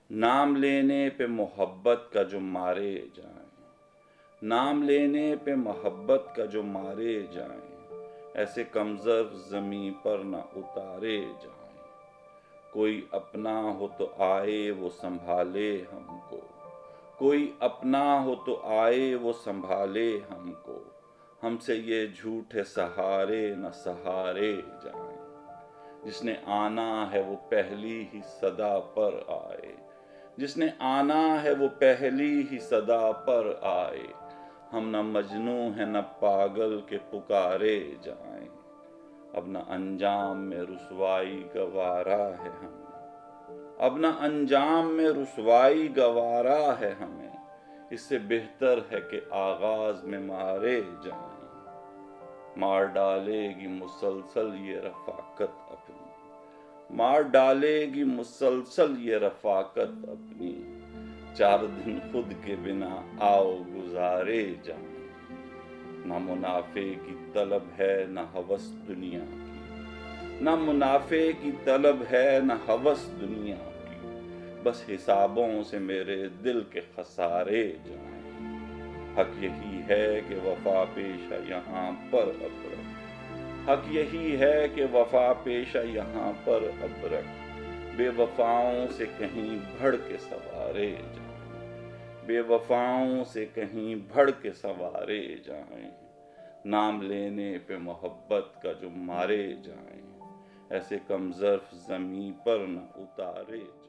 نام لینے پہ محبت کا جو مارے جائیں، نام لینے پہ محبت کا جو مارے جائیں، ایسے کمزر زمیں پر نہ اتارے جائیں۔ کوئی اپنا ہو تو آئے وہ سنبھالے ہم کو، کوئی اپنا ہو تو آئے وہ سنبھالے ہم کو، ہم سے یہ جھوٹے سہارے نہ سہارے جائیں۔ جس نے آنا ہے وہ پہلی ہی صدا پر آئے، جس نے آنا ہے وہ پہلی ہی صدا پر آئے، ہم نہ مجنوں ہیں نہ پاگل کے پکارے جائیں۔ اب نہ انجام میں رسوائی گوارا ہے ہمیں، اب نہ انجام میں رسوائی گوارا ہے ہمیں، اس سے بہتر ہے کہ آغاز میں مارے جائیں۔ مار ڈالے گی مسلسل یہ رفاقت اپنی، مار ڈالے گی مسلسل یہ رفاقت اپنی، 4 دن خود کے بنا آؤ گزارے جائیں۔ نہ منافع کی طلب ہے نہ ہوس دنیا کی، نہ منافع کی طلب ہے نہ ہوس دنیا کی، بس حسابوں سے میرے دل کے خسارے جائیں۔ حق یہی ہے کہ وفا پیشہ یہاں پر ابرک، حق یہی ہے کہ وفا پیشہ یہاں پر ابرک، بے وفاؤں سے کہیں بڑھ کے سوارے جائیں، بے وفاؤں سے کہیں بڑھ کے سوارے جائیں۔ نام لینے پہ محبت کا جو مارے جائیں، ایسے کم ظرف زمیں پر نہ اتارے جائیں۔